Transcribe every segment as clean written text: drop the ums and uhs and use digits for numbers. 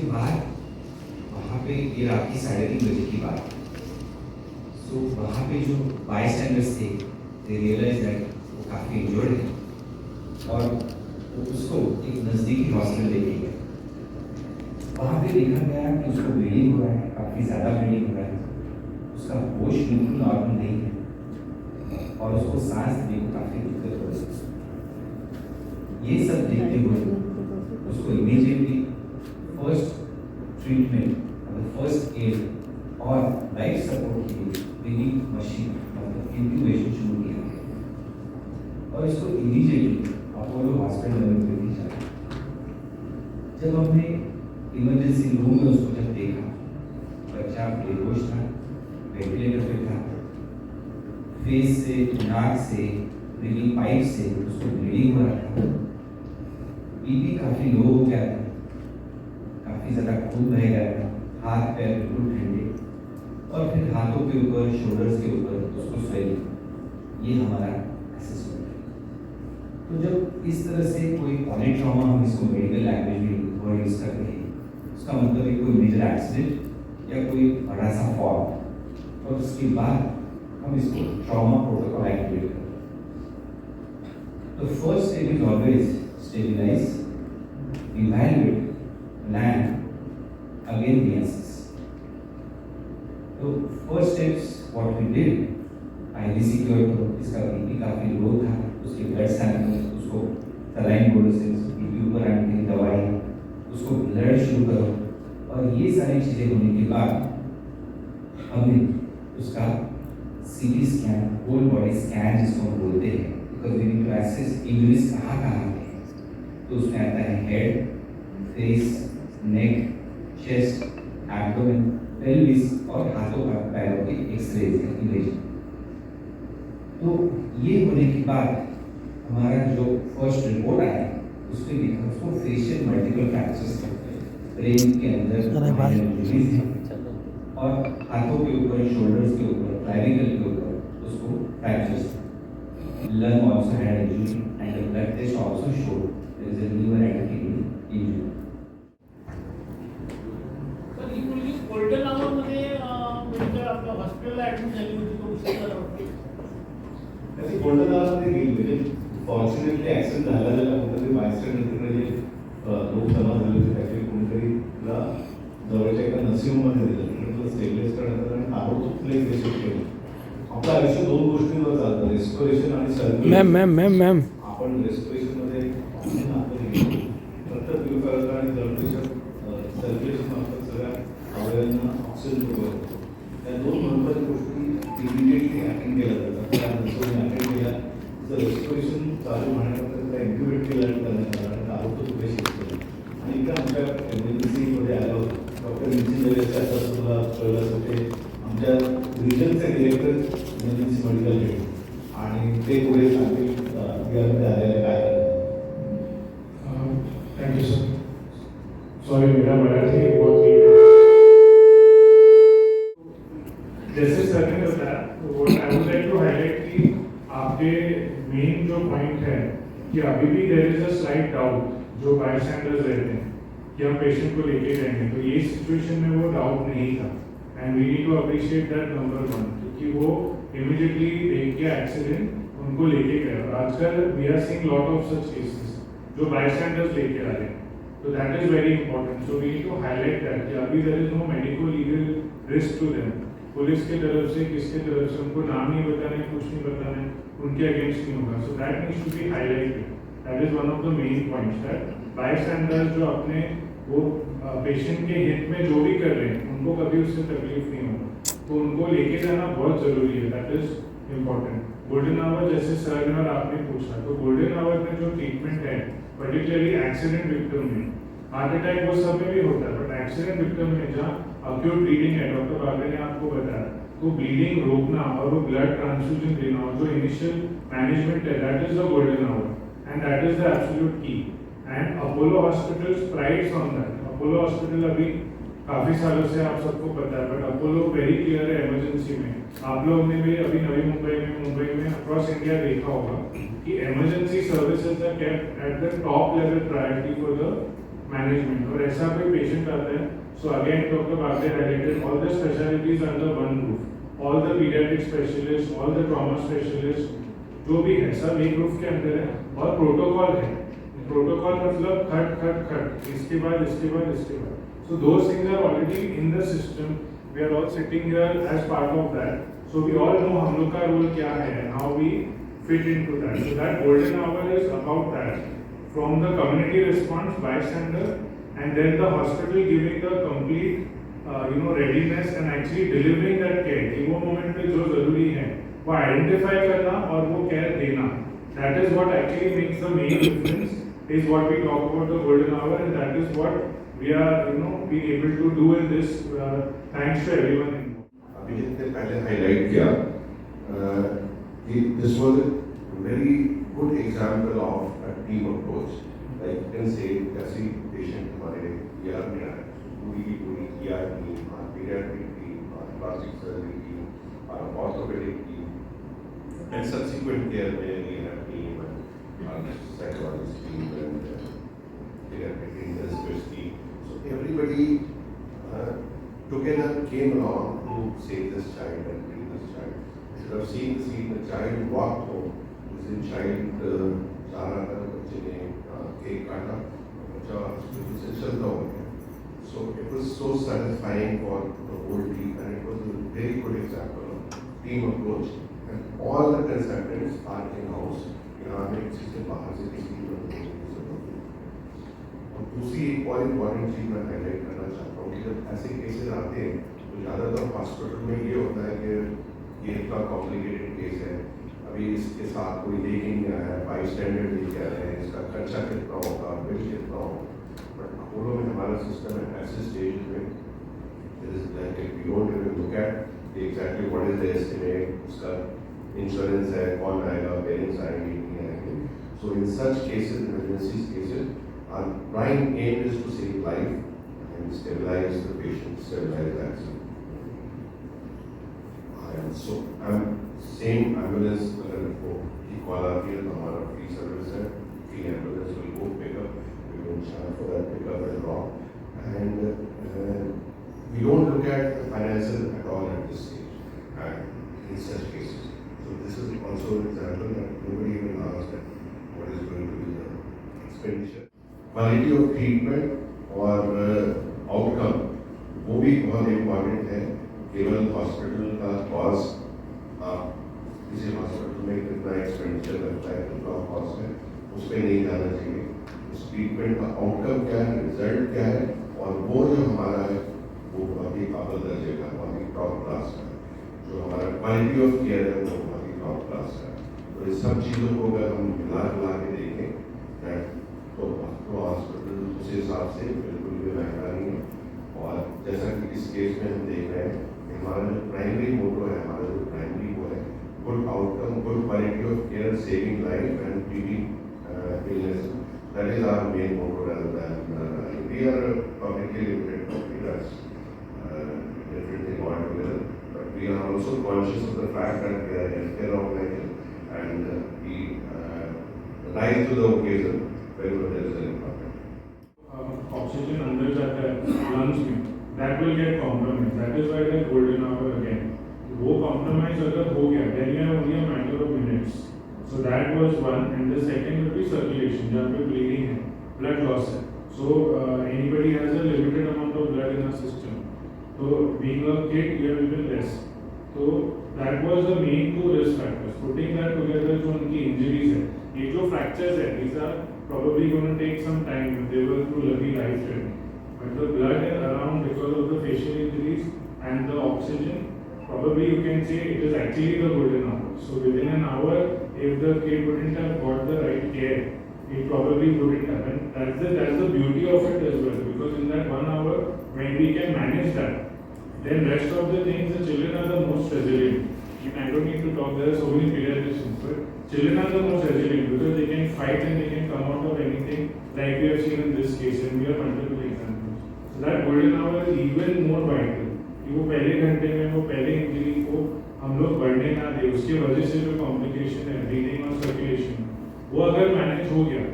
उसके बाद वहाँ पे ये रात की 3:30 बजे की बात है। सो वहाँ पे जो बाय स्टैंडर्स थे दे रियलाइज दैट वो काफ़ी इंजर्ड है और वो उसको एक नज़दीकी हॉस्पिटल लेके गए। वहाँ पे देखा गया कि उसको ब्लीडिंग हो रहा है, काफ़ी ज़्यादा ब्लीडिंग हो रहा है, उसका होश बिल्कुल नॉर्मल नहीं है और उसको सांस लेने को काफ़ी दिक्कत हो रही है। ये सब देखते हुए उसको immediately first treatment first aid और लाइफ सपोर्ट के लिए ब्रीदिंग मशीन मतलब इंक्यूबेशन शुरू किया और इसको इमीडिएटली अपोलो हॉस्पिटल में भेजा। जब हमने इमरजेंसी रूम में उसको जब देखा, बच्चा बेहोश था, वेंटिलेटर पे था, फेस से नाक से ब्रीदिंग पाइप से उसको ब्लीडिंग हो रहा था, बीपी काफ़ी लो हो गया था, काफ़ी ज़्यादा खून बह गया था, हाथ पैर बिल्कुल ठंडे और फिर हाथों के ऊपर शोल्डर्स के ऊपर उसको स्वेलिंग। ये हमारा असेसमेंट है। तो जब इस तरह से कोई पॉली ट्रॉमा हम इसको मेडिकल लैंग्वेज में वर्ड यूज़ करते हैं, उसका मतलब है कोई मेजर एक्सीडेंट या कोई बड़ा सा फॉल और उसके बाद हम इसको ट्रॉमा प्रोटोकॉल एक्टिवेट करते हैं। तो first step is always stabilize, evaluate, plan, again reassess. So first steps what we did, IV secure करो, इसका BP काफी लो था, उसके ब्लड सैंपल, उसको सलाइन बोलोसिस, BP ऊपर आने की दवाई, उसको ब्लड शुरू करो और ये सारी चीजें होने के बाद हमने उसका CT scan, whole body scan जिसको हम बोलते हैं, because we need to assess injuries कहाँ है। तो उसमें आता है हेड, फेस, नेक, चेस्ट, एब्डोमेन, पेल्विस और हाथों का पैरों के एक्सरे इमेजिंग। तो ये होने के बाद हमारा जो फर्स्ट रिपोर्ट आया उसमें लिखा उसको फेशियल मल्टीपल फ्रैक्चर्स ब्रेन के अंदर रिलीज है और हाथों के ऊपर, शोल्डर्स के ऊपर, क्लैविकल के ऊपर उसको fractures. Lung also had injury and the blood test also showed there is a liver and kidney injury. Sir ही मुलगी गोल्डन आवरमध्ये म्हणजे आपल्या हॉस्पिटलला ॲडमिट झाली होती तो उसला त्याची गोल्डन आवरमध्ये गेली म्हणजे फॉर्च्युनेटली ॲक्सिडेंट झाला कुठेतरी बायस्टँडर जे लोक जमा झाले होते त्याचे कोणीतरी तिला जवळच्या एका नर्सिंगमध्ये दिलं तिला स्टेबलाइज करण्यात आणि ताबडतोब तिला एक रेस्क्यू केलं. आपलं आयुष्य दोन गोष्टींवर चालतं, रेस्पिरेशन आणि सर्क्युलेशन. मॅम आपण रेस्पिरेशनमध्ये ऑक्सिजन आतमध्ये रक्त प्युरिफायर आणि सर्क्युलेशन मार्फत सगळ्या अवयवांना ऑक्सिजन पुरवतो. त्या दोन महत्त्वाच्या गोष्टी इमिडिएटली अटेंड केल्या जातात. त्या नर्सने अटेंड केल्या तर रेस्पिरेशन चालू राहण्यापर्यंत त्या इंक्युबेट केलं करण्यात आलं आणि ताबडतोब पुढे शिफ्ट केलं. आणि इकडे आमच्या एमर्जन्सीमध्ये आलं होतं डॉक्टर इंजिनियर आता तुम्हाला कळलं होते आमच्या रिजनचे डिरेक्टर इमर्जन्सी मेडिकल हेड आणि ते पुढे सांगतील यामध्ये आलेले काय. Thank you sir. सॉरी मेरा मराठी बहुत वीक है. जैसे सर ने बताया तो I would like to highlight कि आपके मेन जो पॉइंट है कि अभी भी there is a slight doubt जो बायस्टैंडर्स रहते हैं कि हम पेशेंट को लेके जाएंगे, तो ये सिचुएशन में वो डाउट नहीं था and we need to appreciate that number one क्योंकि वो इमीडिएटली देख के एक्सीडेंट उनको लेके गए. और आजकल we are seeing lot of such cases जो बायस्टैंडर्स लेके आ रहे हैं, तो that is very important. So we need to highlight that कि अभी there is no medico legal risk to them. Police की तरफ से किसके तरफ से उनको नाम नहीं बताने, कुछ नहीं बताने, उनके अगेंस्ट नहीं होगा. So that needs to be highlighted. That is one of the main points that bystanders जो अपने वो पेशेंट के हित में जो भी कर रहे हैं उनको कभी उससे तकलीफ नहीं होगा, तो उनको लेके जाना बहुत जरूरी है. That is important. Golden hour जैसे सर ने और आपने पूछा, तो गोल्डन आवर में जो ट्रीटमेंट है पर्टिकुलरली एक्सीडेंट विक्टिम में, हार्ट अटैक वो सब में भी होता है, बट एक्सीडेंट विक्टिम में जहाँ अक्यूट ब्लीडिंग है, डॉक्टर बाबे ने आपको बताया, तो ब्लीडिंग रोकना और वो ब्लड ट्रांसफ्यूजन देना और जो इनिशियल मैनेजमेंट है that is the golden hour and that is the absolute key. And Apollo hospitals prides on that. Apollo hospital अभी काफी सालों से आप सबको पता है, बट अपोलो वेरी क्लियर है इमरजेंसी में. आप लोग ने भी अभी नवी मुंबई में अक्रॉस इंडिया देखा होगा कि emergency services are kept at the top level priority for the management. और ऐसा कोई patient आता है, so again Dr. Bhagde highlighted all the specialties under one roof, all the pediatric specialists, all the trauma specialists, जो भी है सब एक रूफ के अंदर है और प्रोटोकॉल है. प्रोटोकॉल मतलब खट इसके बाद इसके बाद इसके बाद. So those things are already in the system. We are all sitting here as part of that. So we all know हम लोग का role क्या है and how we fit into that. So that golden hour is about that. From the community response, bystander, and then the hospital giving the complete readiness and actually delivering that care. कि वो moment पे जो जरूरी है वो identify करना और वो care देना. That is what actually makes the main difference. Is what we talk about the golden hour, and that is what we are being able to do in this. Thanks to everyone involved. Abhijit ने पहले highlight किया कि this was a very good example of a team approach. Like you can say, जैसे patient हमारे ER में आए, पूरी की पूरी ER team, our pediatric team, our plastic surgery team, our orthopedic team, and subsequent care में ER team and our psychologist team and pediatric intensivist team. So everybody together came along to save this child and treat this child. Instead of seeing the scene, the child walked home. This child सारा बच्चे ने cake काटा, बच्चा hospital से चलता हो गया. So it was so satisfying for the whole team, and it was a very good example of team approach. And all the consultants are in-house. यहाँ में किसी से बाहर से किसी की जरूरत नहीं. और दूसरी एक और इम्पॉर्टेंट चीज़ मैं हाईलाइट करना चाहता हूँ कि जब ऐसे केसेस आते हैं तो ज़्यादातर हॉस्पिटल में ये होता है कि ये इतना कॉम्प्लिकेटेड केस है, अभी इसके साथ कोई लेके नहीं आया है, बाईस्टैंडर लेके आ रहे हैं, इसका खर्चा कितना होगा, बिल कितना होगा. बट अपोलो में हमारा सिस्टम है ऐसे स्टेज में we don't even look at exactly what is the estimate, उसका इंश्योरेंस है, कौन आएगा, पेरेंट्स आएंगे नहीं आएंगे. So in such cases, emergency cases, our prime aim is to save life and stabilize the patient, stabilize the accident. And so same ambulance अगर वो की कॉल आती है तो हमारा free service है, free ambulance will go pick up, we don't charge for that pick up and drop, and we don't look at the finances at all at this stage and in such cases. So this is also an example that nobody even asked that what is going to be the expenditure. Quality of treatment और outcome वो भी बहुत important है. केवल hospital का cost, आप किसी hospital में कितना एक्सपेंडिचर लगता है, कितना कॉस्ट है, उस पर नहीं जाना चाहिए. उस ट्रीटमेंट का आउटकम क्या है, रिजल्ट क्या है, और वो जो हमारा है वो बहुत ही काबिल दर्जे का, बहुत ही टॉप क्लास का है. जो हमारा क्वालिटी ऑफ केयर है वो बहुत ही टॉप क्लास का है. तो इस सब चीज़ों को अगर हम मिला के देखें तो हॉस्पिटल उस हिसाब से बिल्कुल भी महंगा नहीं है. और जैसा कि इस केस में हम देख रहे हैं, हमारा जो प्राइमरी मोटो है, हमारा जो प्राइमरी वो है good outcome, good quality of care, saving life and treating illness. That is our main motto rather than we are a publicly limited company, that's different thing altogether. But we are also conscious of the fact that we are a healthcare organization and we rise to the occasion wherever there is an impact. Oxygen अंदर जाता है lungs में, that will get compromised. That is why the golden hour again. वो compromise अगर हो गया, then you have only a matter of minutes. So that was one, and the second will be circulation, जहाँ पे bleeding है, blood loss है. So anybody has a limited amount of blood in the system. So being a kid, you have even less. So that was the main two risk factors. Putting that together, जो उनकी injuries है, ये जो fractures है, these are probably going to take some time if they were through lucky life journey. But the blood around because of the facial injuries and the oxygen, probably you can say it is actually the golden hour. So within an hour, if the kid wouldn't have got the right care, it probably wouldn't have. And that's the beauty of it as well, because in that 1 hour, when we can manage that, then rest of the things, the children are the most resilient. I don't need to talk, there are so many pediatricians, but children are the most resilient because they can fight and they can come out of anything, like we have seen in this case, and we have multiple examples. So that golden hour is even more vital. कि वो पहले घंटे में वो पहले injury को हम लोग बढ़ने ना दे, उसकी वजह से जो कॉम्प्लिकेशन है, ब्रीदिंग और सर्कुलेशन, वो अगर मैनेज हो गया.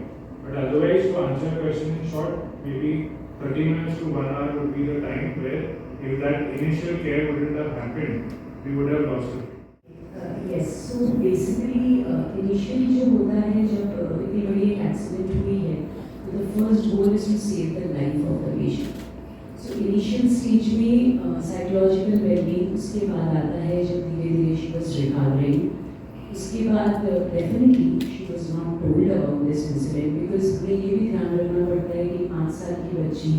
But otherwise to answer question in short, maybe 30 minutes to 1 hour would be the time where if that initial care wouldn't have happened, we would have lost it. Yes, so basically initially जो होता है जब इतनी बड़ी एक accident हुई है तो the first goal is to save the life of the patient. So initial stage में psychological well-being उसके बाद आता है जब धीरे धीरे she was recovering. उसके बाद definitely she was not told about this incident because हमें ये भी ध्यान रखना पड़ता है कि 5 साल की बच्ची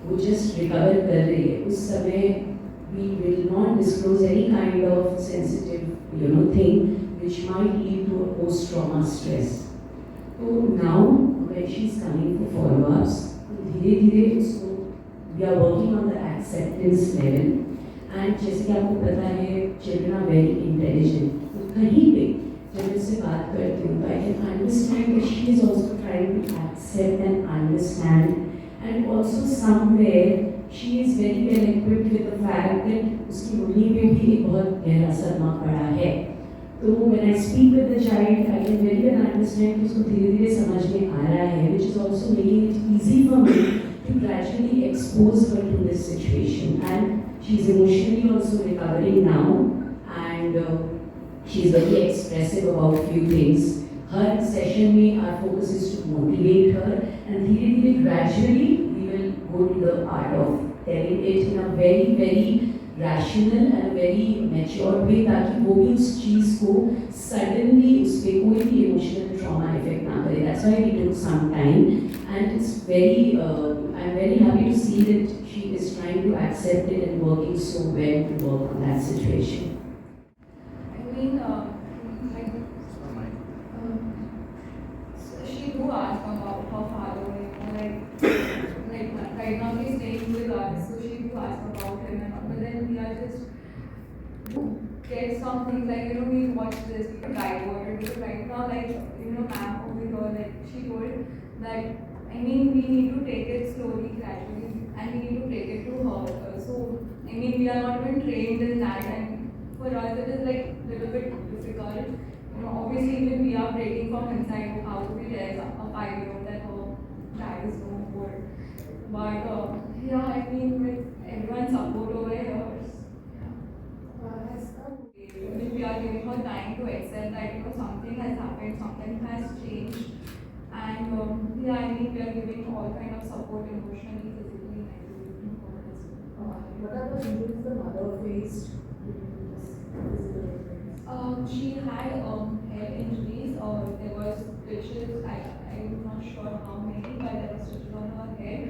वो just recover कर रही है उस समय we will not disclose any kind of sensitive thing which might lead to a post-trauma stress. So now when she is coming for follow-ups, धीरे धीरे उसको we are working on the acceptance level and जैसे कि आपको पता है children are very intelligent. तो कहीं पे जब उससे बात करती हूँ I can understand that she is also trying to accept and understand and also somewhere she is very well equipped with the fact that उसकी उंगली पे भी एक बहुत गहरा सदमा पड़ा है. तो when I speak with the child, I can very well understand कि उसको धीरे धीरे समझ में आ रहा है, which is also making it easy for me to gradually expose her to this situation. And she is emotionally also recovering now, and she is very expressive about few things. Her session में our focus is to motivate her, and धीरे धीरे gradually we will go to the art of telling it in a very very rational and very mature way ताकि वो भी उस चीज़ को suddenly उस पे कोई भी emotional trauma effect ना करे. That's why we took some time, and it's very I'm very happy to see that she is trying to accept it and working so well to work on that situation. I mean, like, so she do ask about her father, like right now he's staying with us, so she do ask about him and all, but then we are just get some things like, we watch this, we diverted, because right now, like, ma'am over here, like, she told that, I mean, we need to take it slowly, gradually, and we need to take it to her. So, I mean, we are not even trained in that, and for us it is like a little bit difficult. Obviously, even we are breaking from inside, how do we tell a 5-year-old that her dad is no more. But, yeah, I mean, with everyone's support over here, we are giving her time to accept that something has happened, something has changed, and yeah, I mean we are giving all kind of support emotionally, physically, mentally. What are the injuries the mother faced? She had head injuries. There was stitches. I'm not sure how many, but there were stitches on her head.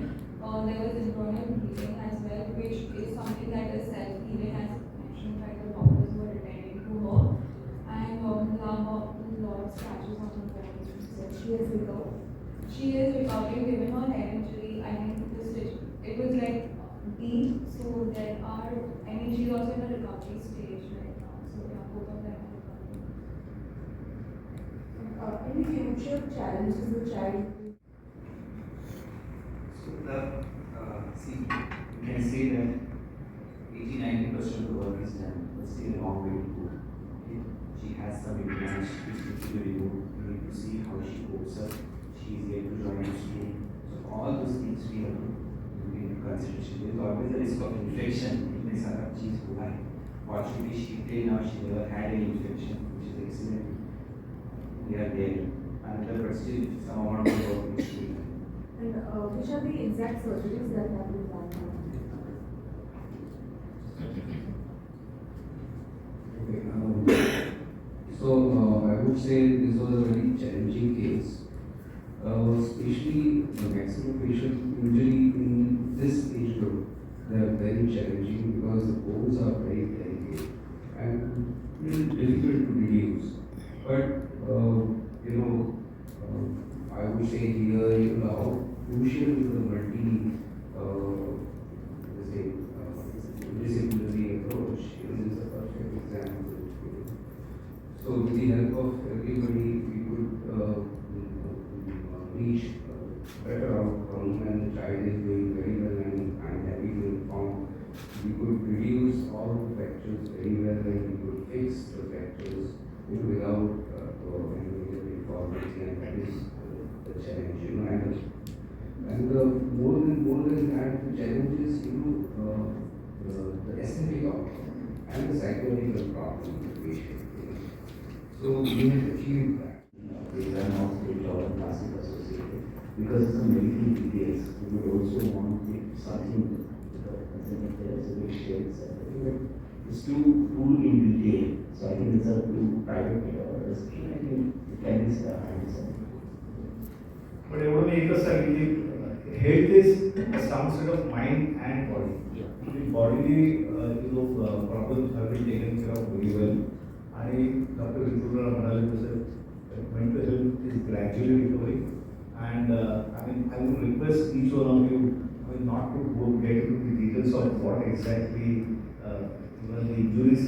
There was internal bleeding as well, which is something that is self-healing, as mentioned by the doctors who were attending to her. And a lot of scratches on her body. She has recovered. She is recovering given her head injury. I mean, the stitch, it was like deep, so there are, I mean, she's also in a recovery stage right now. So yeah, both of them are recovering. Any future challenges the child? So see, you can say that 80-90% of the work is done, but still a long way to go. Okay? She has some implants which need to be removed. We need to see how she copes up. She is yet to join the school. So all those things we have to take into consideration. There is always a risk of infection. इतने सारा चीज हुआ है. Fortunately, she till now she never had any infection, which is excellent. We are there. But still some amount of work needs to be done. And which are the exact surgeries that have been done? Okay, so I would say this was a very challenging case, especially the maxillofacial injury in this age group. They are very challenging because the bones are very delicate and difficult to reduce. But I would say here how crucial is the multidisciplinary approach. This is a perfect example. So with the help of everybody, we could reach better outcome, and the child is doing very well, and I'm happy to inform we could reduce all the fractures very well, and we could fix the fractures without any major deformity, and that is the challenge, and And more than that, the challenge is, the aesthetic outcome and the psychological problem of the patient. So we have achieved that. They were not state or plastic associated because of some medical details. We would also want to take something with the consent of theirs, which shares. But it's too in detail. So I think it's a too private discussion. I think it can be handled. पण एवढं मी एकच सांगेन की health is a sum set of mind and body bodily problems have been taken care of very well आणि doctor Vipulrao म्हणाले तसं mental health is gradually recovering and I would request each one of you not to go get into the details of what exactly the injuries.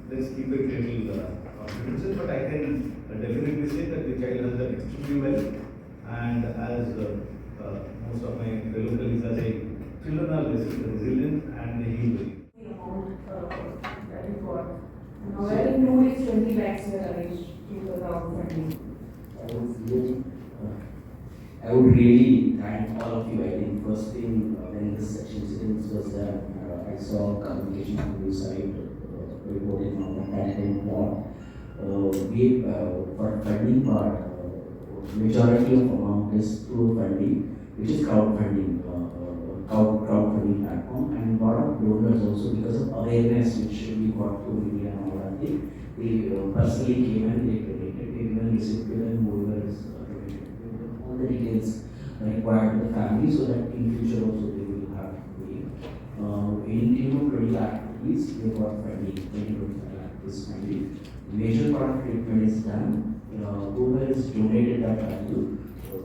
Let's keep it little confidential, but I can definitely say that the child has done extremely well. And as most of my fellow colleagues are saying, children are resilient and they heal very. The amount that you got. Now, where include is 20 lakhs were arranged through the crowdfunding. I would really thank all of you. I think first thing when this such incidents was that I saw communication from your side reported on the content plot. We for funding part, majority of amount is through funding, which is crowdfunding, crowdfunding platform, and lot of donors also because of awareness which we got through media and all that. They personally came and they donated. They even received and donors donated all the details required to the family so that in future also they will have in 20 lakh rupees they got funding, 20-25 lakh rupees funding. Major part of treatment is done. Whoever has donated that value,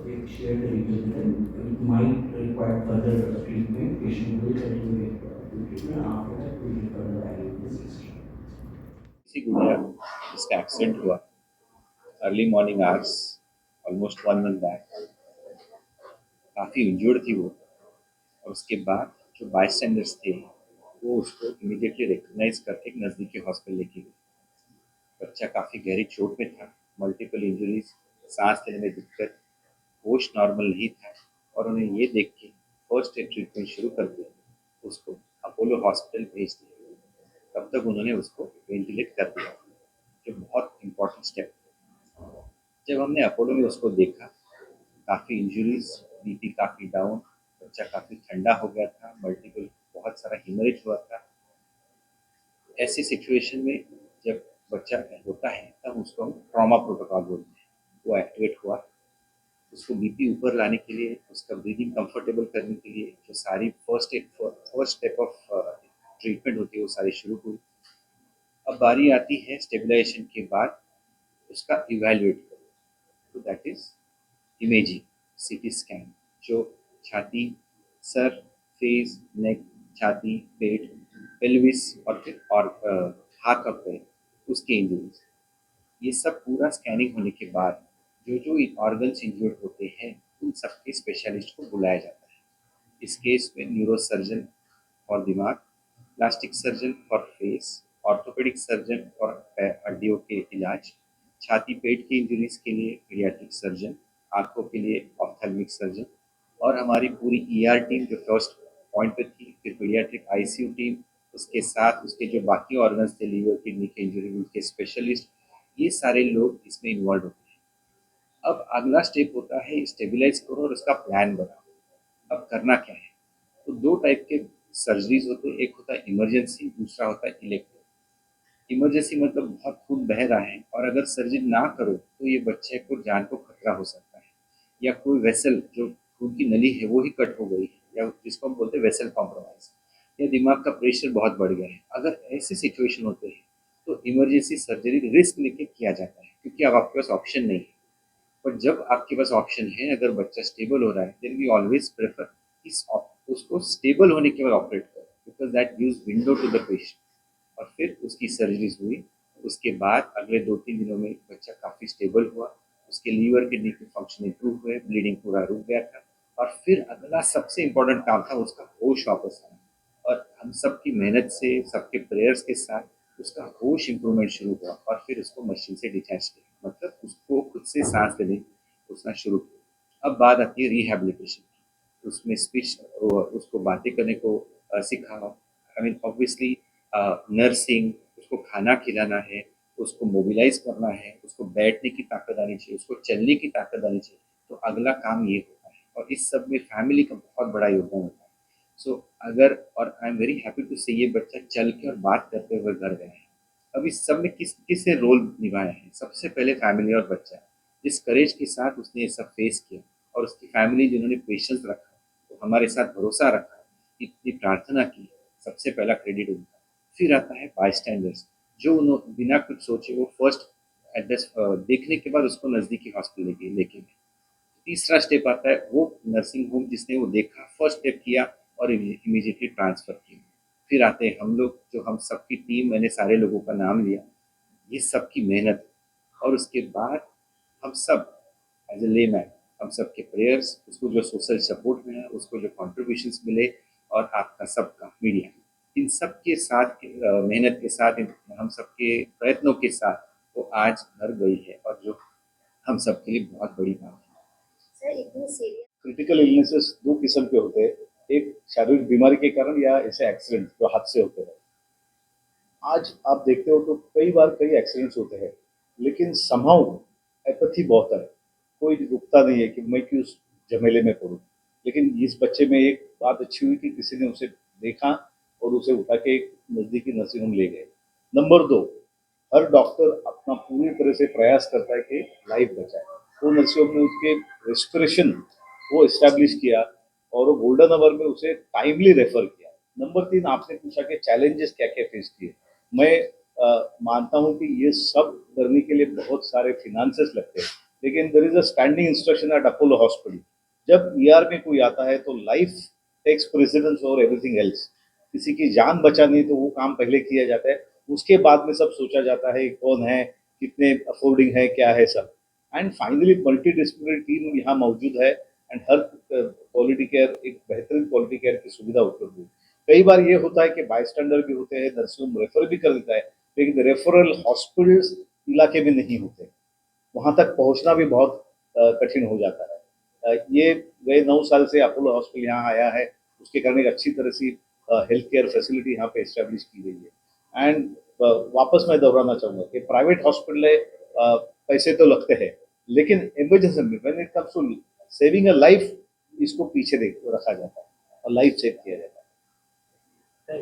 they share the details with them. It might require further treatment. Patient will continue with treatment. After that, we will further value this system. किसी गुड़िया जिसका accident हुआ early morning hours almost 1 month back, काफ़ी injured थी वो, और उसके बाद जो बायस्टैंडर्स थे वो उसको इमीडिएटली रिकग्नाइज करके एक नज़दीकी हॉस्पिटल लेके गए। बच्चा काफ़ी गहरी चोट में था, मल्टीपल इंजरीज, सांस लेने में दिक्कत, होश नॉर्मल नहीं था, और उन्हें ये देख के फर्स्ट एड ट्रीटमेंट शुरू कर दिया, उसको अपोलो हॉस्पिटल भेज दिया। तब तक उन्होंने उसको वेंटिलेट कर दिया, जो बहुत इम्पोर्टेंट स्टेप था। जब हमने अपोलो में उसको देखा, काफ़ी इंजरीज, बीपी काफ़ी डाउन, बच्चा काफ़ी ठंडा हो गया था, मल्टीपल बहुत सारा हीमरेज हुआ था। ऐसी सिचुएशन में जब बच्चा होता है तब उसको हम ट्रॉमा प्रोटोकॉल बोलते हैं, वो एक्टिवेट हुआ। उसको बीपी ऊपर लाने के लिए, उसका ब्रीदिंग कंफर्टेबल करने के लिए जो सारी फर्स्ट स्टेप ऑफ ट्रीटमेंट होती है वो सारी शुरू हुई। अब बारी आती है स्टेबलाइजेशन के बाद उसका इवैल्यूएट करो, तो that is imaging, CT scan, जो छाती, सर, फेस, नेक, छाती, पेट, पेल्विस और फिर हाथ और पैर, उसके इंजरीज, ये सब पूरा स्कैनिंग होने के बाद जो जो ऑर्गन्स इंजर्ड होते हैं उन सबके स्पेशलिस्ट को बुलाया जाता है। इस केस में न्यूरोसर्जन फॉर दिमाग, plastic surgeon for face, orthopaedic surgeon for हड्डियों के इलाज, छाती पेट की इंजरीज के लिए पीडियाट्रिक सर्जन, आंखों के लिए ऑप्थेल्मिक सर्जन, और हमारी पूरी ER टीम जो फर्स्ट पॉइंट पे थी, फिर पीडियाट्रिक ICU टीम, उसके साथ उसके जो बाकी ऑर्गन्स थे, लीवर, किडनी के इंजरी, उनके स्पेशलिस्ट, ये सारे लोग इसमें इन्वॉल्व होते हैं। अब अगला स्टेप होता है स्टेबलाइज करो और उसका प्लान बनाओ। अब करना क्या है? तो 2 टाइप के सर्जरीज होते हैं, एक होता है इमरजेंसी, दूसरा होता है इलेक्टिव। इमरजेंसी मतलब बहुत खून बह रहा है और अगर सर्जरी ना करो तो ये बच्चे को जान को खतरा हो सकता है, या कोई वेसल जो खून की नली है वो ही कट हो गई है, या जिसको हम बोलते हैं वेसल कॉम्प्रोमाइज, या दिमाग का प्रेशर बहुत बढ़ गया है। अगर ऐसे सिचुएशन होते हैं तो इमरजेंसी सर्जरी रिस्क लेके किया जाता है, क्योंकि अब आपके पास ऑप्शन नहीं है। पर जब आपके पास ऑप्शन है, अगर बच्चा स्टेबल हो रहा है, देन वी ऑलवेज प्रेफर उसको स्टेबल होने के बाद ऑपरेट करो, because that gives window to the patient. और फिर उसकी सर्जरीज हुई, उसके बाद अगले 2-3 दिनों में बच्चा काफ़ी स्टेबल हुआ, उसके लीवर किडनी के फंक्शन इंप्रूव हुए, ब्लीडिंग पूरा रुक गया था, और फिर अगला सबसे इम्पोर्टेंट काम था उसका होश वापस आना। और हम सबकी मेहनत से, सबके प्रेयर्स के साथ उसका होश इम्प्रूवमेंट शुरू हुआ, और फिर उसको मशीन से डिटैच किया, मतलब उसको खुद से सांस लेने उसने शुरू किया। अब बात आती है रिहैबिलिटेशन की। उसमें स्पीच उसको बातें करने को सिखाओ। आई मीन ऑब्वियसली नर्सिंग, उसको खाना खिलाना है, उसको मोबिलाइज करना है, उसको बैठने की ताकत आनी चाहिए, उसको चलने की ताकत आनी चाहिए। तो अगला काम ये होता है और इस सब में फैमिली का बहुत बड़ा योगदान होता है। सो अगर और I am very happy to say ये बच्चा चल के और बात करते हुए घर गया है। अब इस सब में किसने रोल निभाया है? सबसे पहले फैमिली और बच्चा। जिस करेज के साथ उसने ये सब फेस किया और उसकी फैमिली जिन्होंने पेशेंस रखा, तो हमारे साथ भरोसा रखा, इतनी प्रार्थना की, सबसे पहला क्रेडिट उनका। फिर आता है बाईस्टैंडर्स, जो उन्होंने बिना कुछ सोचे वो फर्स्ट एड्रेस देखने के बाद उसको नज़दीकी हॉस्पिटल लेके गए। तीसरा स्टेप आता है वो नर्सिंग होम जिसने वो देखा, फर्स्ट स्टेप किया और इमीडिएटली ट्रांसफ़र किया। फिर आते हैं हम लोग, जो हम सबकी टीम, मैंने सारे लोगों का नाम लिया, ये सबकी मेहनत। और उसके बाद हम सब एज ए लेमैन, हम सब के प्रेयर्स, उसको जो सोशल सपोर्ट मिला, उसको जो कॉन्ट्रीब्यूशंस मिले, और आपका सबका मीडिया, इन सब के साथ मेहनत के साथ, हम सबके प्रयत्नों के साथ वो आज घर गई है, और जो हम सब के लिए बहुत बड़ी बात है। क्रिटिकल इलनेसेस दो किस्म के होते हैं, एक शारीरिक बीमारी के कारण या ऐसे एक्सीडेंट जो हादसे होते हैं। आज आप देखते हो तो कई बार कई एक्सीडेंट्स होते हैं, लेकिन समहाउ एपैथी बहुत है, कोई रुकता नहीं है कि मैं क्यों उस झमेले में पड़ूं। लेकिन इस बच्चे में एक बात अच्छी हुई कि किसी ने उसे देखा और उसे उठा के एक नज़दीकी नर्सिंग होम ले गए। नंबर 2, हर डॉक्टर अपना पूरी तरह से प्रयास करता है कि लाइफ बचाए। वो नर्सिंग होम ने उसके रेस्पिरेशन वो इस्टेब्लिश किया और वो गोल्डन आवर में उसे टाइमली रेफर किया। नंबर 3, आपने पूछा कि चैलेंजेस क्या क्या फेस किए। मैं मानता हूँ कि ये सब करने के लिए बहुत सारे फिनांसेस लगते हैं, लेकिन there is a standing instruction at Apollo hospital. जब ईआर में कोई आता है तो लाइफ टेक्स प्रेसिडेंस और एवरीथिंग एल्स। किसी की जान बचानी है तो वो काम पहले किया जाता है, उसके बाद में सब सोचा जाता है कौन है, कितने अफोर्डिंग है, क्या है सब। And finally multi disciplinary team यहाँ मौजूद है एंड हर क्वालिटी केयर, एक बेहतरीन क्वालिटी केयर की सुविधा उपलब्ध है। कई बार ये होता है कि बाईस्टैंडर भी होते हैं, नर्सिंग होम रेफर भी कर देता है, लेकिन रेफरल हॉस्पिटल्स इलाके में नहीं होते, वहाँ तक पहुँचना भी बहुत कठिन हो जाता है। ये गए 9 साल से अपोलो हॉस्पिटल यहाँ आया है, उसके कारण एक अच्छी तरह से हेल्थ केयर फैसिलिटी यहाँ पे इस्टेब्लिश की गई है। एंड वापस मैं दोहराना चाहूँगा कि प्राइवेट हॉस्पिटल है, पैसे तो लगते हैं, लेकिन इमरजेंसी में when it comes to saving a life, इसको पीछे रखा जाता है और लाइफ सेव किया जाता है।